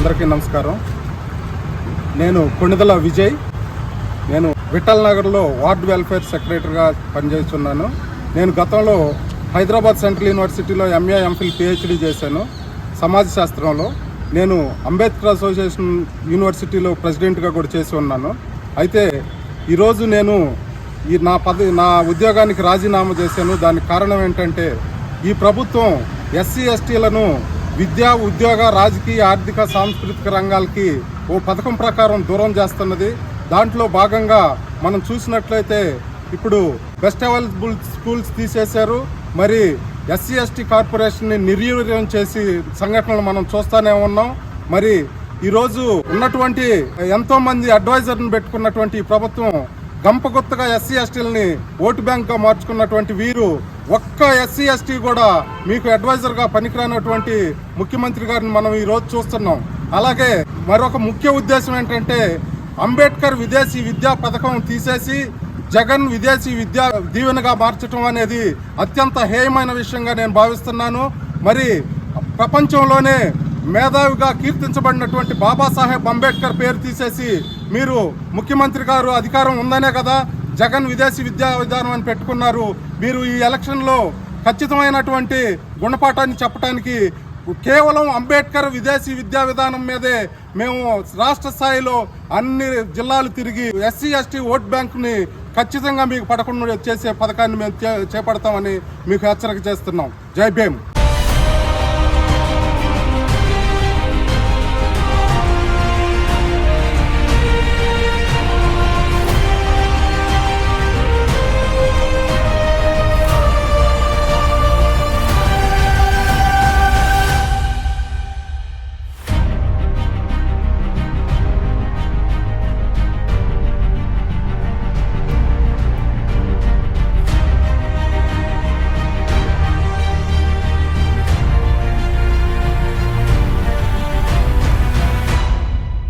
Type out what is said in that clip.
అందరికీ నమస్కారం. నేను కొణిదల విజయ్. నేను విఠల్ నగర్లో వార్డ్ వెల్ఫేర్ సెక్రటరీగా పనిచేస్తున్నాను. నేను గతంలో హైదరాబాద్ సెంట్రల్ యూనివర్సిటీలో ఎంఏ ఎంఫిల్ పిహెచ్డి చేశాను సమాజ శాస్త్రంలో. నేను అంబేద్కర్ అసోసియేషన్ యూనివర్సిటీలో ప్రెసిడెంట్గా కూడా చేసి ఉన్నాను. అయితే ఈరోజు నేను నా ఉద్యోగానికి రాజీనామా చేశాను. దానికి కారణం ఏంటంటే ఈ ప్రభుత్వం ఎస్సీ ఎస్టీలను విద్యా, ఉద్యోగ, రాజకీయ, ఆర్థిక, సాంస్కృతిక రంగాలకి ఓ పథకం ప్రకారం దూరం చేస్తున్నది. దాంట్లో భాగంగా మనం చూసినట్లయితే ఇప్పుడు బెస్ట్ అవైలబుల్ స్కూల్స్ తీసేశారు. మరి ఎస్సీ ఎస్టీ కార్పొరేషన్ని నిర్వీర్యం చేసి సంఘటనలు మనం చూస్తూనే ఉన్నాం. మరి ఈరోజు ఉన్నటువంటి ఎంతోమంది అడ్వైజర్ని పెట్టుకున్నటువంటి ప్రభుత్వం గంపగుత్తగా ఎస్సీ ఎస్టీలని ఓటు బ్యాంక్గా మార్చుకున్నటువంటి వీరు ఒక్క ఎస్సీ ఎస్టీ కూడా మీకు అడ్వైజర్గా పనికిరానటువంటి ముఖ్యమంత్రి గారిని మనం ఈరోజు చూస్తున్నాం. అలాగే మరొక ముఖ్య ఉద్దేశం ఏంటంటే అంబేద్కర్ విదేశీ విద్యా పథకం తీసేసి జగన్ విదేశీ విద్యా దీవెనగా మార్చడం అనేది అత్యంత హేయమైన విషయంగా నేను భావిస్తున్నాను. మరి ప్రపంచంలోనే మేధావిగా కీర్తించబడినటువంటి బాబాసాహెబ్ అంబేద్కర్ పేరు తీసేసి మీరు ముఖ్యమంత్రి గారు అధికారం ఉందనే కదా జగన్ విదేశీ విద్యా విధానం అని పెట్టుకున్నారు. మీరు ఈ ఎలక్షన్లో ఖచ్చితమైనటువంటి గుణపాఠాన్ని చెప్పడానికి కేవలం అంబేద్కర్ విదేశీ విద్యా విధానం మీదే మేము రాష్ట్ర స్థాయిలో అన్ని జిల్లాలు తిరిగి ఎస్సీ ఎస్టీ ఓట్ బ్యాంకుని ఖచ్చితంగా మీకు పడకుండా చేసే పథకాన్ని మేము చేపడతామని మీకు హెచ్చరిక చేస్తున్నాం. జై భీమ్.